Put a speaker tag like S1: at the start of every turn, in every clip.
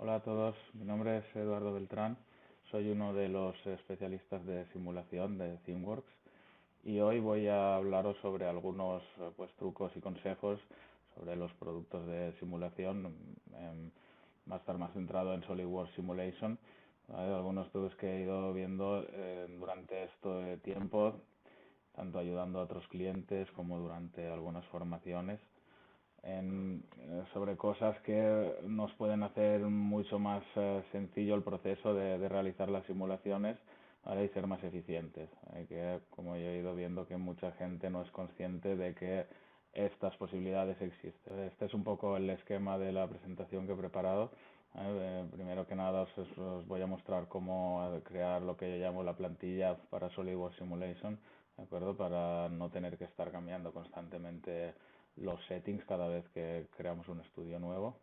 S1: Hola a todos, mi nombre es Eduardo Beltrán, soy uno de los especialistas de simulación de ThemeWorks y hoy voy a hablaros sobre algunos pues, trucos y consejos sobre los productos de simulación. Va a estar más centrado en SolidWorks Simulation, ¿vale? Algunos trucos que he ido viendo durante este tiempo, tanto ayudando a otros clientes como durante algunas formaciones sobre cosas que nos pueden hacer mucho más sencillo el proceso de realizar las simulaciones, ¿vale? Y ser más eficientes. Que, como yo he ido viendo que mucha gente no es consciente de que estas posibilidades existen. Este es un poco el esquema de la presentación que he preparado. Primero que nada os voy a mostrar cómo crear lo que yo llamo la plantilla para SolidWorks Simulation, ¿de acuerdo? Para no tener que estar cambiando constantemente los settings cada vez que creamos un estudio nuevo.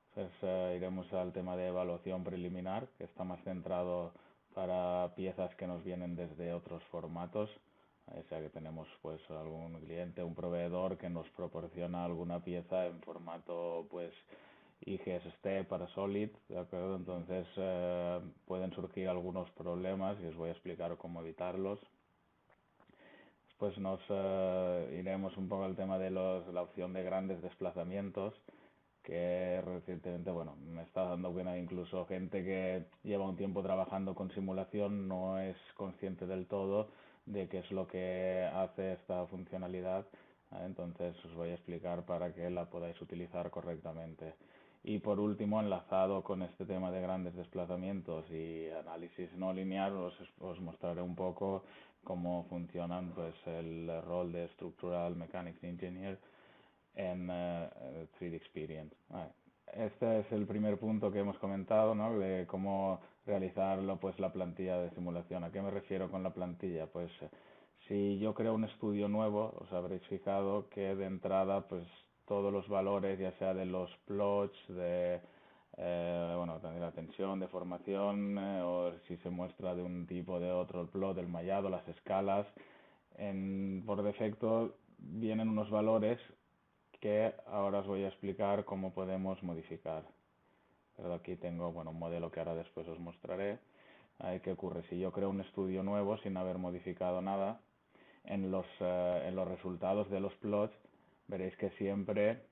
S1: Entonces iremos al tema de evaluación preliminar, que está más centrado para piezas que nos vienen desde otros formatos. O sea que tenemos pues algún cliente, un proveedor que nos proporciona alguna pieza en formato pues IGST para Solid, ¿de acuerdo? Entonces pueden surgir algunos problemas y os voy a explicar cómo evitarlos. Pues nos iremos un poco al tema de la opción de grandes desplazamientos, que recientemente, bueno, me está dando cuenta incluso gente que lleva un tiempo trabajando con simulación no es consciente del todo de qué es lo que hace esta funcionalidad. Entonces os voy a explicar para que la podáis utilizar correctamente. Y por último, enlazado con este tema de grandes desplazamientos y análisis no lineal, os mostraré un poco cómo funcionan pues el rol de Structural Mechanics Engineer en 3D Experience. Vale. Este es el primer punto que hemos comentado, ¿no? De cómo realizarlo, pues la plantilla de simulación. ¿A qué me refiero con la plantilla? Pues si yo creo un estudio nuevo, os habréis fijado que de entrada, pues todos los valores, ya sea de los plots, de bueno, también la tensión, deformación, o si se muestra de un tipo de otro el plot, el mallado, las escalas, por defecto vienen unos valores que ahora os voy a explicar cómo podemos modificar. Pero aquí tengo, bueno, un modelo que ahora después os mostraré. ¿Qué ocurre? Si yo creo un estudio nuevo sin haber modificado nada, en los resultados de los plots veréis que siempre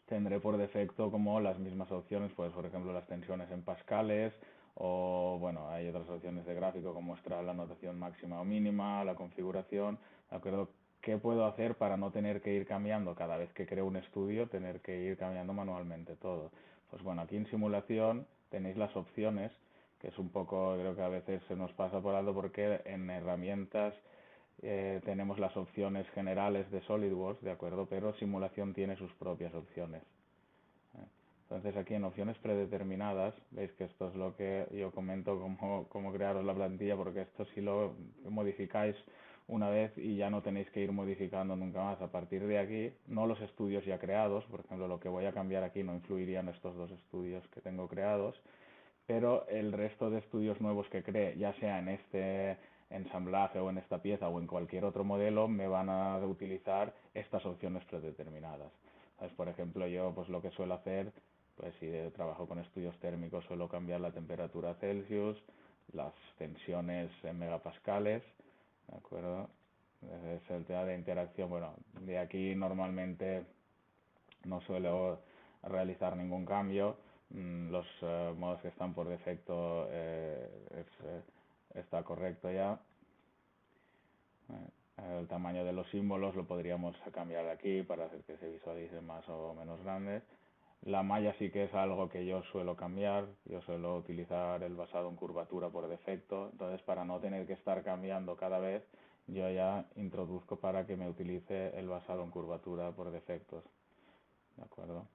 S1: tendré por defecto como las mismas opciones, pues por ejemplo las tensiones en pascales, o bueno, hay otras opciones de gráfico como mostrar la notación máxima o mínima, la configuración, ¿de acuerdo? ¿Qué puedo hacer para no tener que ir cambiando cada vez que creo un estudio, tener que ir cambiando manualmente todo? Pues bueno, aquí en simulación tenéis las opciones, que es un poco, creo que a veces se nos pasa por alto porque en herramientas tenemos las opciones generales de SolidWorks, ¿de acuerdo? Pero simulación tiene sus propias opciones. Entonces aquí en opciones predeterminadas, veis que esto es lo que yo comento cómo crearos la plantilla, porque esto si lo modificáis una vez y ya no tenéis que ir modificando nunca más. A partir de aquí, no los estudios ya creados, por ejemplo, lo que voy a cambiar aquí no influiría en estos dos estudios que tengo creados, pero el resto de estudios nuevos que cree, ya sea en este ensamblaje o en esta pieza o en cualquier otro modelo, me van a utilizar estas opciones predeterminadas. ¿Sabes? Por ejemplo, yo pues lo que suelo hacer, pues si trabajo con estudios térmicos, suelo cambiar la temperatura a Celsius, las tensiones en megapascales, ¿de acuerdo? Es el tema de interacción. Bueno, de aquí normalmente no suelo realizar ningún cambio. Los modos que están por defecto está correcto ya. El tamaño de los símbolos lo podríamos cambiar aquí para hacer que se visualicen más o menos grandes. La malla sí que es algo que yo suelo cambiar, yo suelo utilizar el basado en curvatura por defecto, entonces para no tener que estar cambiando cada vez, yo ya introduzco para que me utilice el basado en curvatura por defectos, ¿de acuerdo?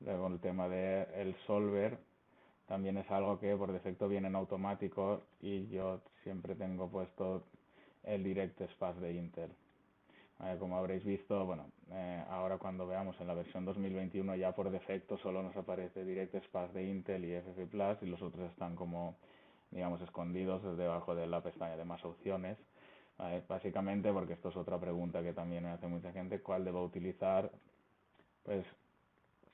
S1: Luego el tema del solver también es algo que por defecto viene en automático y yo siempre tengo puesto el Direct Sparse de Intel. Como habréis visto, bueno, ahora cuando veamos en la versión 2021 ya por defecto solo nos aparece Direct Sparse de Intel y FF Plus y los otros están como, digamos, escondidos debajo de la pestaña de más opciones. Básicamente porque esto es otra pregunta que también me hace mucha gente, ¿cuál debo utilizar Pues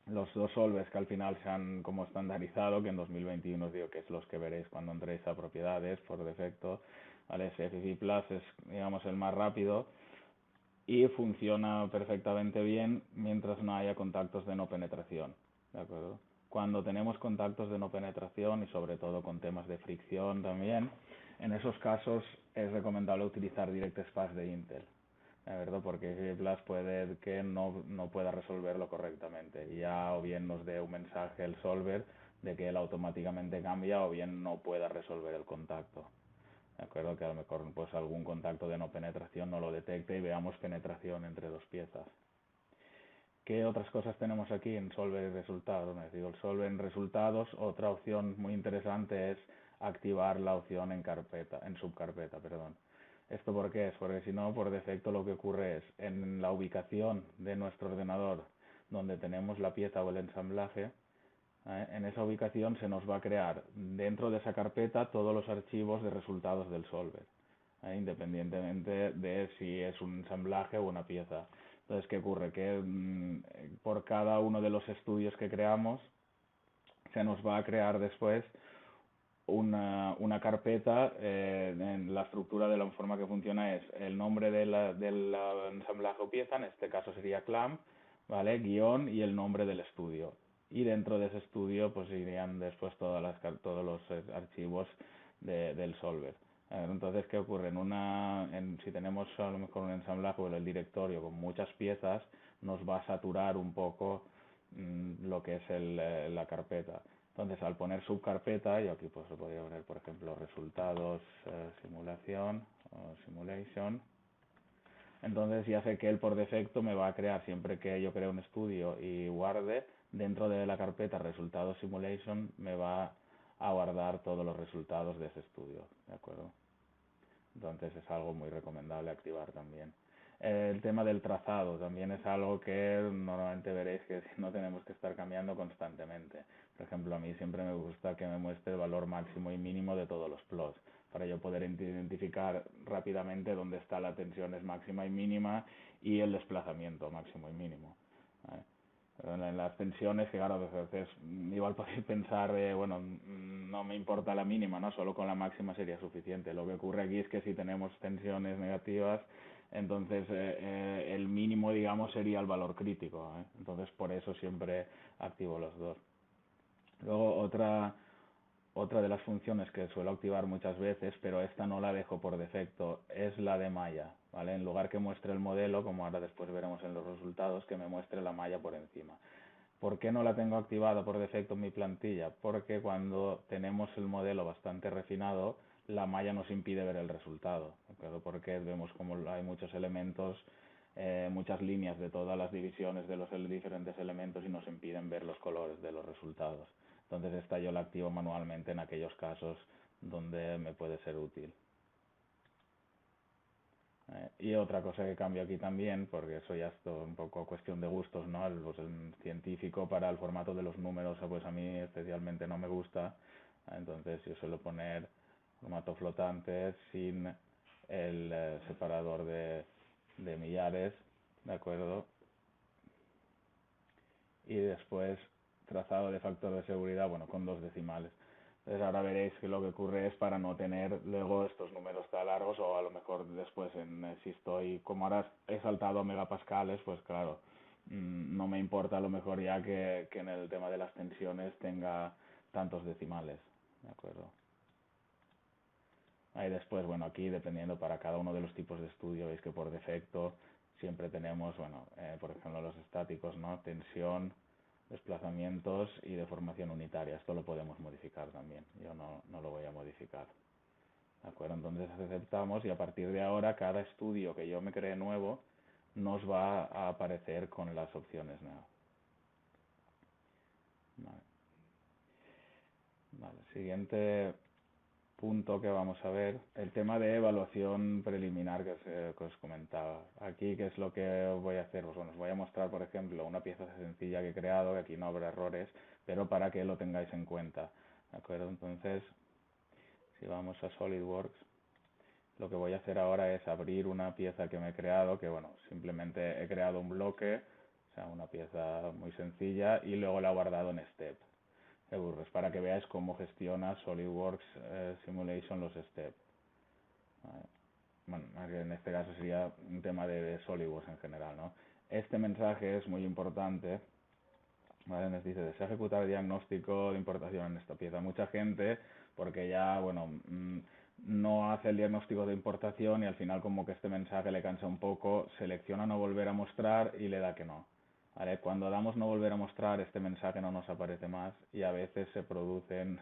S1: los dos solvers que al final se han como estandarizado, que en 2021 os digo que es los que veréis cuando entréis a propiedades por defecto, ¿vale? CFC Plus es, digamos, el más rápido y funciona perfectamente bien mientras no haya contactos de no penetración, ¿de acuerdo? Cuando tenemos contactos de no penetración y sobre todo con temas de fricción también, en esos casos es recomendable utilizar DirectSpace de Intel, ¿de acuerdo? Porque Plus puede que no pueda resolverlo correctamente y ya o bien nos dé un mensaje el solver de que él automáticamente cambia o bien no pueda resolver el contacto. De acuerdo, que a lo mejor pues algún contacto de no penetración no lo detecte y veamos penetración entre dos piezas. ¿Qué otras cosas tenemos aquí en Solver y resultados? Me digo, el Solver en resultados, otra opción muy interesante es activar la opción en carpeta, en subcarpeta, perdón. ¿Esto por qué es? Porque si no, por defecto lo que ocurre es en la ubicación de nuestro ordenador donde tenemos la pieza o el ensamblaje, en esa ubicación se nos va a crear dentro de esa carpeta todos los archivos de resultados del solver, independientemente de si es un ensamblaje o una pieza. Entonces, ¿qué ocurre? Que por cada uno de los estudios que creamos se nos va a crear después una carpeta. En la estructura de la forma que funciona es el nombre del ensamblaje o pieza, en este caso sería clamp, ¿vale? Guión y el nombre del estudio. Y dentro de ese estudio pues irían después todos los archivos del solver. Entonces, ¿qué ocurre? Si tenemos a lo mejor un ensamblaje o el directorio con muchas piezas, nos va a saturar un poco lo que es la carpeta. Entonces, al poner subcarpeta, yo aquí pues podría poner, por ejemplo, resultados, simulación o simulation. Entonces ya sé que él por defecto me va a crear, siempre que yo cree un estudio y guarde, dentro de la carpeta resultados simulation, me va a guardar todos los resultados de ese estudio, ¿de acuerdo? Entonces es algo muy recomendable activar también. El tema del trazado también es algo que normalmente veréis que no tenemos que estar cambiando constantemente. Por ejemplo, a mí siempre me gusta que me muestre el valor máximo y mínimo de todos los plots, para yo poder identificar rápidamente dónde está la tensión es máxima y mínima y el desplazamiento máximo y mínimo, ¿vale? Pero en las tensiones, que claro, a veces igual podéis pensar, bueno, no me importa la mínima, ¿no? Solo con la máxima sería suficiente. Lo que ocurre aquí es que si tenemos tensiones negativas, entonces el mínimo, digamos, sería el valor crítico, ¿eh? Entonces por eso siempre activo los dos. Luego otra de las funciones que suelo activar muchas veces, pero esta no la dejo por defecto, es la de malla, ¿vale? En lugar que muestre el modelo, como ahora después veremos en los resultados, que me muestre la malla por encima. ¿Por qué no la tengo activada por defecto en mi plantilla? Porque cuando tenemos el modelo bastante refinado, la malla nos impide ver el resultado, ¿de porque vemos como hay muchos elementos, muchas líneas de todas las divisiones de los diferentes elementos y nos impiden ver los colores de los resultados. Entonces esta yo la activo manualmente en aquellos casos donde me puede ser útil. Y otra cosa que cambio aquí también, porque eso ya es todo un poco cuestión de gustos, ¿no? El científico para el formato de los números, pues a mí especialmente no me gusta. Entonces yo suelo poner formato flotante sin el separador de millares, ¿de acuerdo? Y después trazado de factor de seguridad, bueno, con dos decimales. Entonces ahora veréis que lo que ocurre es para no tener luego estos números tan largos, o a lo mejor después si estoy, como ahora he saltado a megapascales, pues claro, no me importa a lo mejor ya que en el tema de las tensiones tenga tantos decimales, ¿de acuerdo? Ahí después, bueno, aquí dependiendo para cada uno de los tipos de estudio, veis que por defecto siempre tenemos, bueno, por ejemplo los estáticos, ¿no? Tensión, desplazamientos y deformación unitaria. Esto lo podemos modificar también. Yo no lo voy a modificar. ¿De acuerdo? Entonces aceptamos y a partir de ahora cada estudio que yo me cree nuevo nos va a aparecer con las opciones nuevas. Vale. Vale. Siguiente punto que vamos a ver, el tema de evaluación preliminar que os comentaba. Aquí, ¿qué es lo que voy a hacer? Pues bueno, os voy a mostrar, por ejemplo, una pieza sencilla que he creado, que aquí no habrá errores, pero para que lo tengáis en cuenta. ¿De acuerdo? Entonces, si vamos a SolidWorks, lo que voy a hacer ahora es abrir una pieza que me he creado, que bueno, simplemente he creado un bloque, sea, una pieza muy sencilla y luego la he guardado en Step. Euros, para que veáis cómo gestiona SolidWorks Simulation los steps. Vale. Bueno, en este caso sería un tema de SolidWorks en general, ¿no? Este mensaje es muy importante, ¿vale? Nos dice, desea ejecutar el diagnóstico de importación en esta pieza. Mucha gente, porque ya, bueno, no hace el diagnóstico de importación y al final como que este mensaje le cansa un poco, selecciona no volver a mostrar y le da que no. ¿Vale? Cuando damos no volver a mostrar, este mensaje no nos aparece más y a veces se producen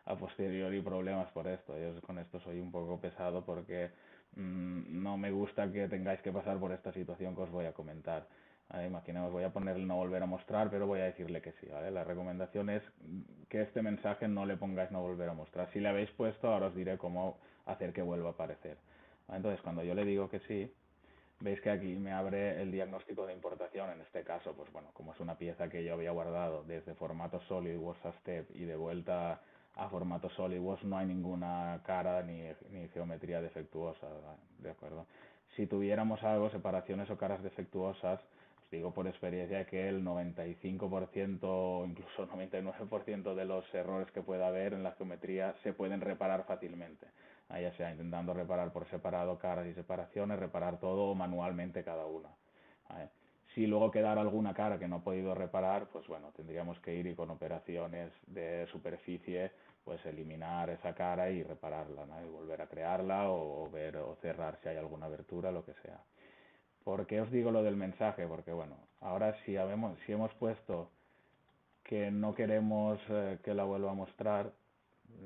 S1: a posteriori problemas por esto. Yo con esto soy un poco pesado porque no me gusta que tengáis que pasar por esta situación que os voy a comentar. ¿Vale? Imaginemos, voy a ponerle no volver a mostrar, pero voy a decirle que sí, ¿vale? La recomendación es que este mensaje no le pongáis no volver a mostrar. Si le habéis puesto, ahora os diré cómo hacer que vuelva a aparecer. ¿Vale? Entonces, cuando yo le digo que sí, veis que aquí me abre el diagnóstico de importación. En este caso, pues bueno, como es una pieza que yo había guardado desde formato SolidWorks a Step y de vuelta a formato SolidWorks, no hay ninguna cara ni geometría defectuosa, ¿de acuerdo? Si tuviéramos algo, separaciones o caras defectuosas, os digo por experiencia que el 95% o incluso 99% de los errores que pueda haber en la geometría se pueden reparar fácilmente, ya sea intentando reparar por separado caras y separaciones, reparar todo o manualmente cada una. Si luego quedara alguna cara que no he podido reparar, pues bueno, tendríamos que ir y con operaciones de superficie, pues eliminar esa cara y repararla, ¿no? Y volver a crearla o ver o cerrar si hay alguna abertura, lo que sea. ¿Por qué os digo lo del mensaje? Porque bueno, ahora si hemos puesto que no queremos que la vuelva a mostrar,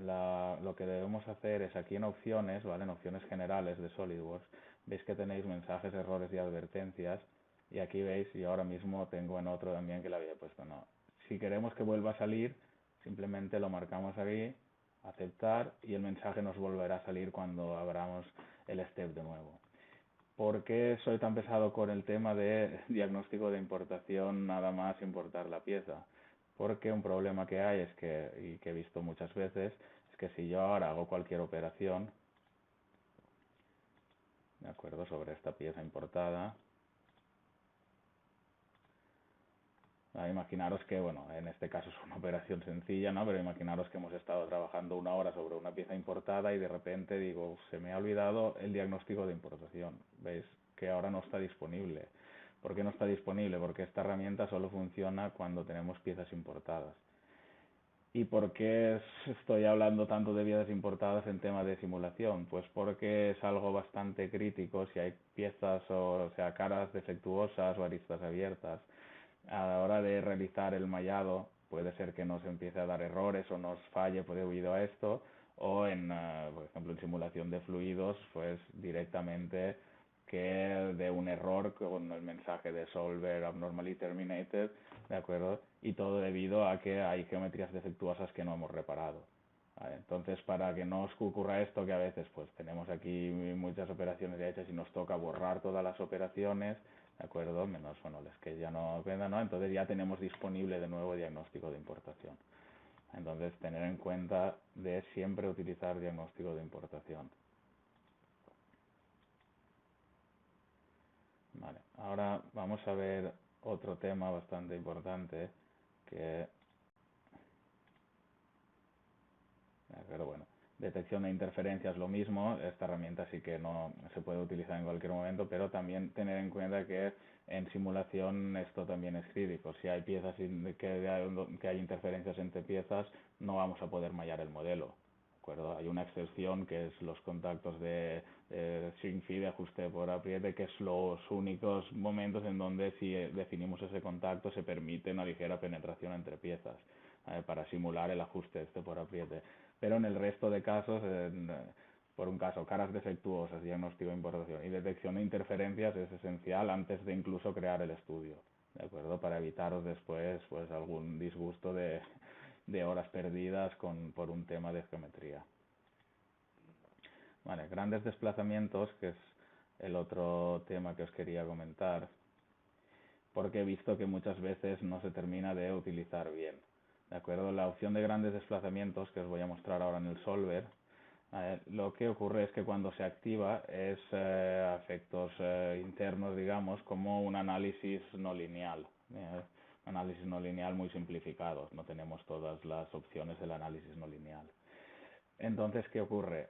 S1: lo que debemos hacer es aquí en opciones, ¿vale? En opciones generales de SolidWorks, veis que tenéis mensajes, errores y advertencias, y aquí veis, y ahora mismo tengo en otro también que le había puesto no. Si queremos que vuelva a salir, simplemente lo marcamos aquí, aceptar, y el mensaje nos volverá a salir cuando abramos el step de nuevo. ¿Por qué soy tan pesado con el tema de diagnóstico de importación nada más importar la pieza? Porque un problema que hay es que, y que he visto muchas veces, es que si yo ahora hago cualquier operación, de acuerdo, sobre esta pieza importada, imaginaros que, bueno, en este caso es una operación sencilla, ¿no? Pero imaginaros que hemos estado trabajando una hora sobre una pieza importada y de repente digo, se me ha olvidado el diagnóstico de importación. ¿Veis? Que ahora no está disponible. ¿Por qué no está disponible? Porque esta herramienta solo funciona cuando tenemos piezas importadas. ¿Y por qué estoy hablando tanto de piezas importadas en tema de simulación? Pues porque es algo bastante crítico si hay piezas o sea, caras defectuosas o aristas abiertas. A la hora de realizar el mallado puede ser que nos empiece a dar errores o nos falle debido a esto, o por ejemplo, en simulación de fluidos, pues directamente que de un error con el mensaje de solver abnormally terminated, ¿de acuerdo? Y todo debido a que hay geometrías defectuosas que no hemos reparado. ¿Vale? Entonces, para que no os ocurra esto, que a veces pues tenemos aquí muchas operaciones ya hechas y nos toca borrar todas las operaciones, ¿de acuerdo? Menos, bueno, las que ya no quedan, ¿no? Entonces ya tenemos disponible de nuevo diagnóstico de importación. Entonces, tener en cuenta de siempre utilizar diagnóstico de importación. Vale, ahora vamos a ver otro tema bastante importante que, pero bueno, detección de interferencias lo mismo, esta herramienta sí que no se puede utilizar en cualquier momento, pero también tener en cuenta que en simulación esto también es crítico. Si hay piezas que hay interferencias entre piezas, no vamos a poder mallar el modelo. ¿De acuerdo? Hay una excepción que es los contactos de shrink feed, ajuste por apriete, que es los únicos momentos en donde si definimos ese contacto se permite una ligera penetración entre piezas para simular el ajuste este por apriete. Pero en el resto de casos, por un caso, caras defectuosas, diagnóstico de importación y detección de interferencias es esencial antes de incluso crear el estudio, ¿de acuerdo? Para evitaros después pues algún disgusto de horas perdidas por un tema de geometría. Vale, grandes desplazamientos, que es el otro tema que os quería comentar, porque he visto que muchas veces no se termina de utilizar bien. ¿De acuerdo? La opción de grandes desplazamientos, que os voy a mostrar ahora en el solver, lo que ocurre es que cuando se activa es a efectos internos, digamos, como un análisis no lineal. eh, análisis no lineal muy simplificado, no tenemos todas las opciones del análisis no lineal. Entonces, ¿qué ocurre?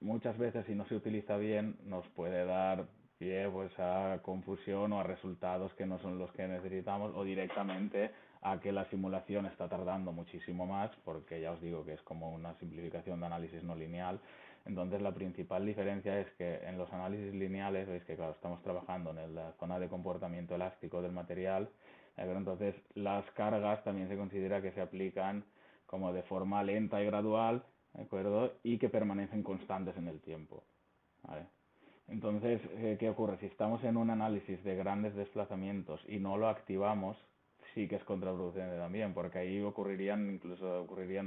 S1: Muchas veces, si no se utiliza bien, nos puede dar pie pues a confusión o a resultados que no son los que necesitamos, o directamente a que la simulación está tardando muchísimo más, porque ya os digo que es como una simplificación de análisis no lineal. Entonces, la principal diferencia es que en los análisis lineales, veis que claro, estamos trabajando en la zona de comportamiento elástico del material, entonces las cargas también se considera que se aplican como de forma lenta y gradual, ¿de acuerdo? Y que permanecen constantes en el tiempo, ¿vale? Entonces, ¿qué ocurre? Si estamos en un análisis de grandes desplazamientos y no lo activamos, sí que es contraproducente también, porque ahí ocurrirían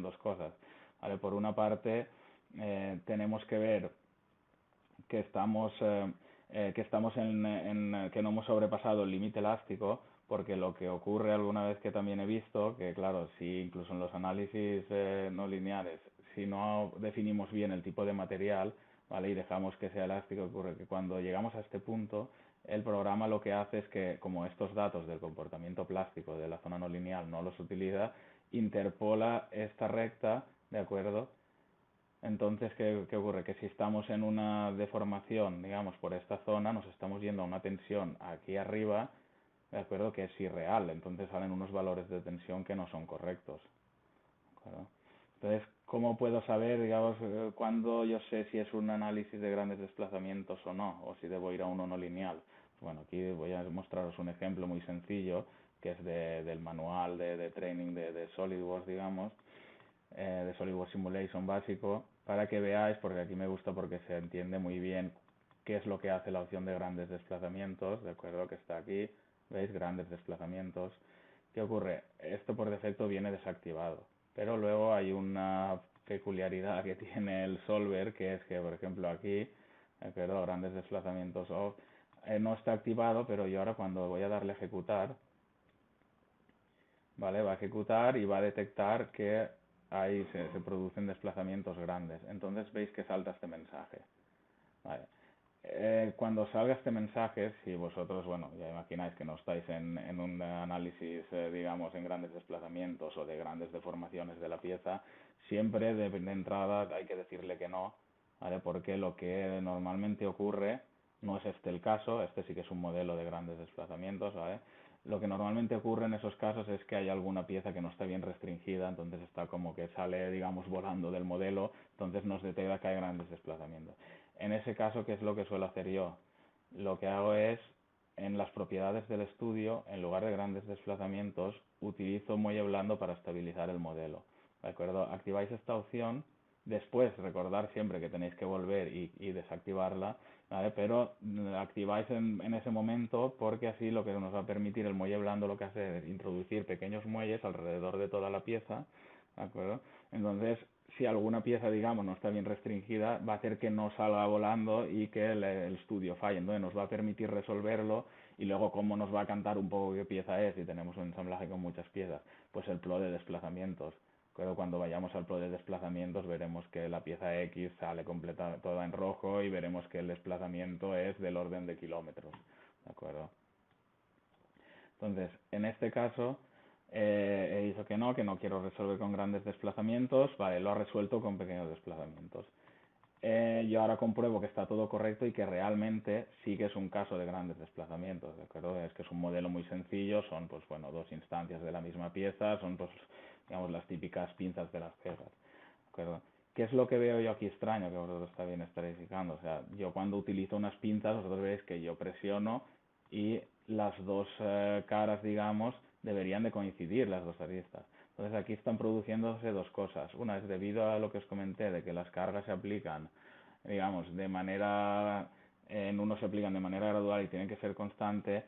S1: dos cosas, ¿vale? Por una parte, tenemos que ver que que no hemos sobrepasado el límite elástico, porque lo que ocurre alguna vez que también he visto, que claro, si incluso en los análisis no lineales, si no definimos bien el tipo de material, ¿vale? Y dejamos que sea elástico, ocurre que cuando llegamos a este punto, el programa lo que hace es que, como estos datos del comportamiento plástico de la zona no lineal no los utiliza, interpola esta recta, ¿de acuerdo? Entonces, ¿qué ocurre? Que si estamos en una deformación, digamos, por esta zona, nos estamos yendo a una tensión aquí arriba, ¿de acuerdo? Que es irreal. Entonces salen unos valores de tensión que no son correctos. ¿De acuerdo? Entonces, ¿cómo puedo saber, digamos, cuándo yo sé si es un análisis de grandes desplazamientos o no? O si debo ir a uno no lineal. Bueno, aquí voy a mostraros un ejemplo muy sencillo, que es del manual de training de SolidWorks, digamos, de SolidWorks Simulation básico, para que veáis, porque aquí me gusta porque se entiende muy bien qué es lo que hace la opción de grandes desplazamientos, ¿de acuerdo? Que está aquí, ¿veis? Grandes desplazamientos. ¿Qué ocurre? Esto por defecto viene desactivado, pero luego hay una peculiaridad que tiene el solver, que es que, por ejemplo, aquí, ¿de acuerdo? Grandes desplazamientos off, no está activado, pero yo ahora cuando voy a darle a ejecutar, ¿vale? Va a ejecutar y va a detectar que ahí se producen desplazamientos grandes. Entonces veis que salta este mensaje, ¿vale? Cuando salga este mensaje, si vosotros, bueno, ya imagináis que no estáis en un análisis, digamos, en grandes desplazamientos o de grandes deformaciones de la pieza, siempre de entrada hay que decirle que no, ¿vale? Porque lo que normalmente ocurre, no es este el caso, este sí que es un modelo de grandes desplazamientos, ¿vale? Lo que normalmente ocurre en esos casos es que hay alguna pieza que no está bien restringida, entonces está como que sale, digamos, volando del modelo, entonces nos detecta que hay grandes desplazamientos. En ese caso, ¿qué es lo que suelo hacer yo? Lo que hago es, en las propiedades del estudio, en lugar de grandes desplazamientos, utilizo muelle blando para estabilizar el modelo. ¿De acuerdo? Activáis esta opción, después recordar siempre que tenéis que volver y desactivarla, ¿vale? Pero activáis en ese momento, porque así lo que nos va a permitir el muelle blando lo que hace es introducir pequeños muelles alrededor de toda la pieza, ¿de acuerdo? Entonces, si alguna pieza, digamos, no está bien restringida, va a hacer que no salga volando y que el estudio falle. Entonces nos va a permitir resolverlo, y luego cómo nos va a cantar un poco qué pieza es si tenemos un ensamblaje con muchas piezas. Pues el plot de desplazamientos. Pero cuando vayamos al plot de desplazamientos veremos que la pieza X sale completa, toda en rojo, y veremos que el desplazamiento es del orden de kilómetros. ¿De acuerdo? Entonces, en este caso, he dicho que no quiero resolver con grandes desplazamientos, vale, lo ha resuelto con pequeños desplazamientos. Yo ahora compruebo que está todo correcto y que realmente sí que es un caso de grandes desplazamientos, ¿de acuerdo? Es que es un modelo muy sencillo, son pues bueno, dos instancias de la misma pieza, son pues digamos las típicas pinzas de las piezas, ¿de acuerdo? ¿Qué es lo que veo yo aquí extraño que vosotros también estaréis fijando? O sea, yo cuando utilizo unas pinzas, vosotros veis que yo presiono y las dos caras, digamos, deberían de coincidir, las dos aristas. Entonces aquí están produciéndose dos cosas. Una es debido a lo que os comenté, de que las cargas se aplican, digamos, en uno se aplican de manera gradual y tienen que ser constante,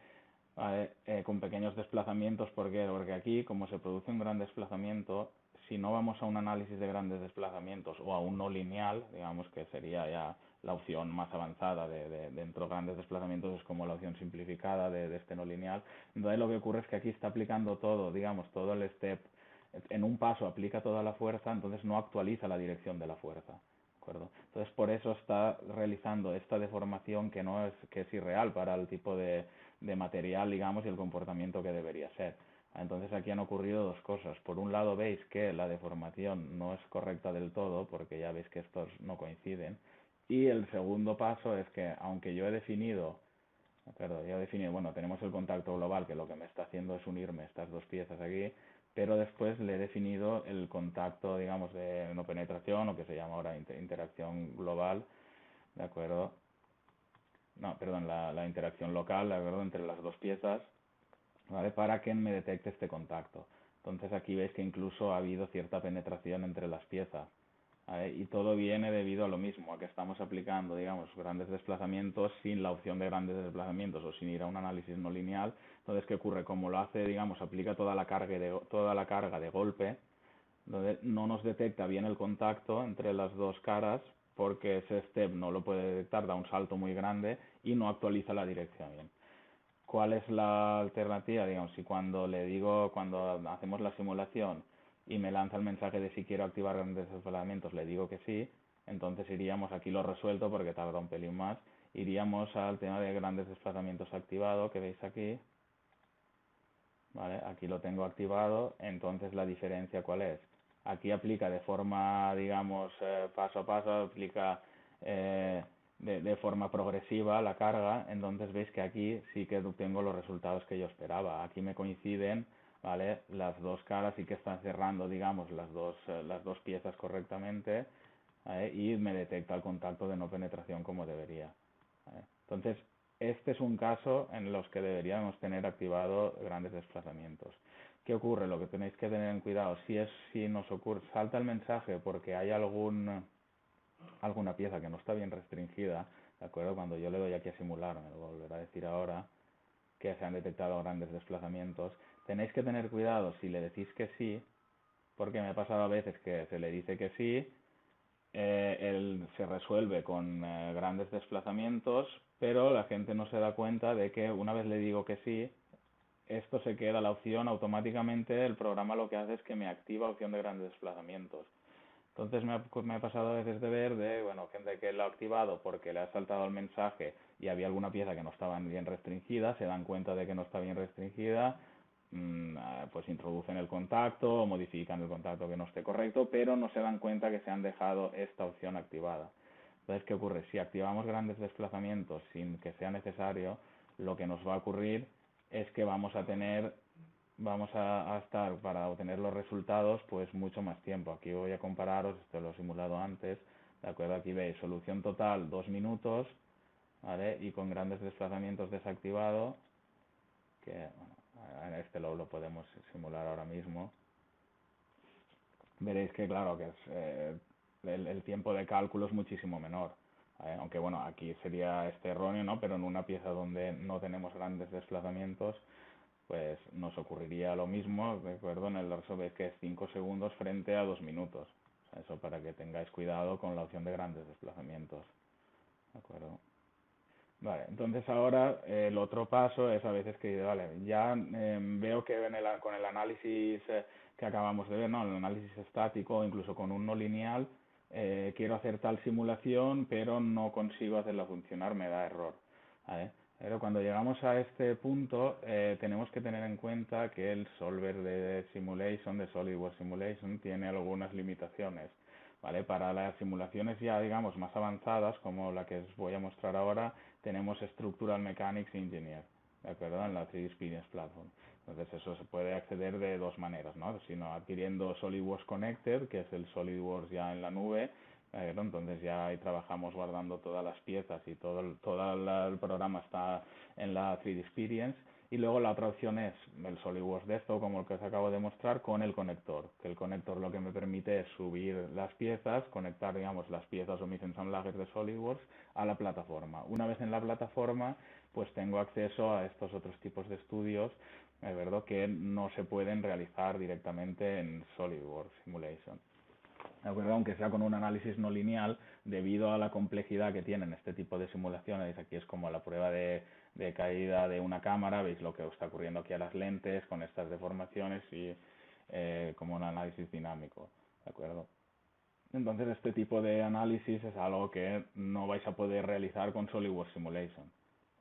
S1: ¿vale? Con pequeños desplazamientos. ¿Por qué? Porque aquí, como se produce un gran desplazamiento, si no vamos a un análisis de grandes desplazamientos o a un no lineal, digamos que sería ya la opción más avanzada dentro de grandes desplazamientos, es como la opción simplificada de este no lineal. Entonces lo que ocurre es que aquí está aplicando todo, digamos, todo el step. En un paso aplica toda la fuerza, entonces no actualiza la dirección de la fuerza. ¿De acuerdo? Entonces por eso está realizando esta deformación que no es, que es irreal para el tipo de material, digamos, y el comportamiento que debería ser. Entonces aquí han ocurrido dos cosas. Por un lado veis que la deformación no es correcta del todo, porque ya veis que estos no coinciden. Y el segundo paso es que, aunque yo he definido, bueno, tenemos el contacto global, que lo que me está haciendo es unirme estas dos piezas aquí, pero después le he definido el contacto, digamos, de no penetración, o que se llama ahora interacción global, ¿de acuerdo? No, perdón, la interacción local, ¿de acuerdo? Entre las dos piezas, ¿vale? Para que me detecte este contacto. Entonces aquí veis que incluso ha habido cierta penetración entre las piezas, ¿vale? Y todo viene debido a lo mismo, a que estamos aplicando, digamos, grandes desplazamientos sin la opción de grandes desplazamientos o sin ir a un análisis no lineal. Entonces, ¿qué ocurre? Como lo hace, digamos, aplica toda la carga de golpe, donde no nos detecta bien el contacto entre las dos caras, porque ese step no lo puede detectar, da un salto muy grande y no actualiza la dirección bien. ¿Cuál es la alternativa? Digamos, si cuando hacemos la simulación y me lanza el mensaje de si quiero activar grandes desplazamientos, le digo que sí, entonces iríamos, aquí lo resuelto porque tarda un pelín más, iríamos al tema de grandes desplazamientos activado, que veis aquí, ¿vale? Aquí lo tengo activado, entonces la diferencia ¿cuál es? Aquí aplica de forma, digamos, paso a paso, aplica eh, de forma progresiva la carga, entonces veis que aquí sí que tengo los resultados que yo esperaba. Aquí me coinciden, ¿vale? Las dos caras sí que están cerrando, digamos, las dos piezas correctamente, ¿vale? Y me detecta el contacto de no penetración como debería, ¿vale? Entonces, este es un caso en los que deberíamos tener activado grandes desplazamientos. ¿Qué ocurre? Lo que tenéis que tener en cuidado, si nos ocurre, salta el mensaje porque hay alguna pieza que no está bien restringida, ¿de acuerdo? Cuando yo le doy aquí a simular, me lo volverá a decir ahora, que se han detectado grandes desplazamientos, tenéis que tener cuidado si le decís que sí, porque me ha pasado a veces que se le dice que sí, él se resuelve con grandes desplazamientos, pero la gente no se da cuenta de que una vez le digo que sí, esto se queda la opción automáticamente, el programa lo que hace es que me activa opción de grandes desplazamientos. Entonces me ha pasado a veces de ver bueno, gente que lo ha activado porque le ha saltado el mensaje y había alguna pieza que no estaba bien restringida, se dan cuenta de que no está bien restringida, pues introducen el contacto o modifican el contacto que no esté correcto, pero no se dan cuenta que se han dejado esta opción activada. Entonces, ¿qué ocurre? Si activamos grandes desplazamientos sin que sea necesario, lo que nos va a ocurrir es que vamos a estar para obtener los resultados pues mucho más tiempo. Aquí voy a compararos, esto lo he simulado antes, de acuerdo, aquí veis solución total 2 minutos, ¿vale? Y con grandes desplazamientos desactivado, que bueno, en este lo podemos simular ahora mismo. Veréis que claro que el tiempo de cálculo es muchísimo menor. Aunque bueno, aquí sería este erróneo, ¿no? Pero en una pieza donde no tenemos grandes desplazamientos, pues nos ocurriría lo mismo, ¿de acuerdo? En el dorso veis que es 5 segundos frente a 2 minutos. O sea, eso para que tengáis cuidado con la opción de grandes desplazamientos, ¿de acuerdo? Vale, entonces ahora el otro paso es a veces que, vale, ya veo que con el análisis que acabamos de ver, ¿no? El análisis estático, incluso con un no lineal, quiero hacer tal simulación, pero no consigo hacerla funcionar, me da error, ¿vale? Pero cuando llegamos a este punto, tenemos que tener en cuenta que el solver de simulation, de SolidWorks Simulation, tiene algunas limitaciones, ¿vale? Para las simulaciones ya, digamos, más avanzadas, como la que os voy a mostrar ahora, tenemos Structural Mechanics Engineer, ¿de acuerdo? En la 3D Experience Platform. Entonces eso se puede acceder de dos maneras, ¿no? Sino adquiriendo SolidWorks Connected, que es el SolidWorks ya en la nube, entonces ya ahí trabajamos guardando todas las piezas y todo el programa está en la 3D Experience. Y luego la otra opción es el SolidWorks Desktop, como el que os acabo de mostrar, con el conector. Que el conector lo que me permite es subir las piezas, conectar, digamos, las piezas o mis ensamblajes de SolidWorks a la plataforma. Una vez en la plataforma, pues tengo acceso a estos otros tipos de estudios, ¿verdad? Que no se pueden realizar directamente en SolidWorks Simulation. ¿De acuerdo? Aunque sea con un análisis no lineal, debido a la complejidad que tienen este tipo de simulaciones, aquí es como la prueba de caída de una cámara, veis lo que está ocurriendo aquí a las lentes con estas deformaciones y como un análisis dinámico, ¿de acuerdo? Entonces este tipo de análisis es algo que no vais a poder realizar con SolidWorks Simulation,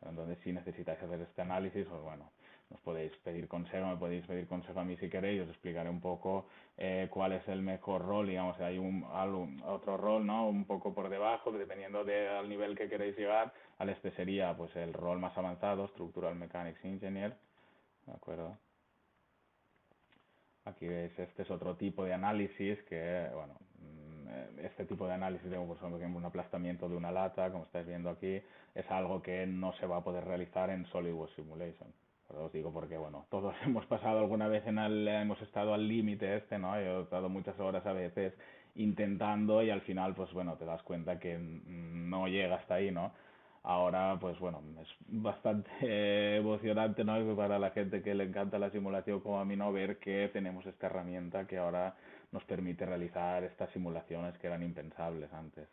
S1: Entonces, si necesitáis hacer este análisis, pues bueno, nos podéis pedir consejo, me podéis pedir consejo a mí si queréis, os explicaré un poco cuál es el mejor rol, digamos, hay otro rol, ¿no? Un poco por debajo, dependiendo del nivel que queréis llegar, al este sería pues el rol más avanzado, Structural Mechanics Engineer, ¿de acuerdo? Aquí veis, este es otro tipo de análisis que, bueno, este tipo de análisis, por ejemplo, un aplastamiento de una lata, como estáis viendo aquí, es algo que no se va a poder realizar en SolidWorks Simulation. Pero os digo porque, bueno, todos hemos pasado alguna vez hemos estado al límite este, ¿no? Yo he estado muchas horas a veces intentando y al final, pues bueno, te das cuenta que no llega hasta ahí, ¿no? Ahora, pues bueno, es bastante emocionante, ¿no? Y para la gente que le encanta la simulación como a mí, ¿no? Ver que tenemos esta herramienta que ahora nos permite realizar estas simulaciones que eran impensables antes,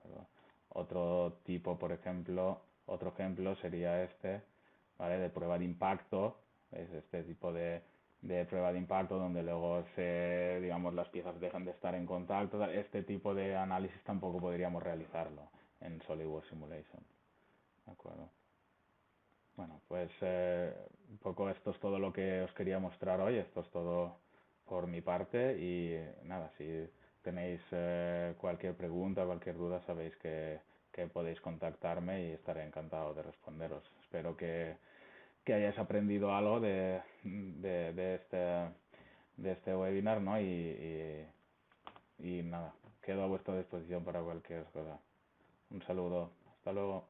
S1: ¿verdad? Otro tipo, por ejemplo, otro ejemplo sería este, ¿vale? De prueba de impacto, es este tipo de prueba de impacto donde luego digamos, las piezas dejan de estar en contacto. Este tipo de análisis tampoco podríamos realizarlo en SolidWorks Simulation, ¿de acuerdo? Bueno, pues un poco esto es todo lo que os quería mostrar hoy, esto es todo por mi parte y nada, si tenéis cualquier pregunta, cualquier duda, sabéis que podéis contactarme y estaré encantado de responderos. Espero que hayáis aprendido algo de este webinar, ¿no? Y nada, quedo a vuestra disposición para cualquier cosa. Un saludo, hasta luego.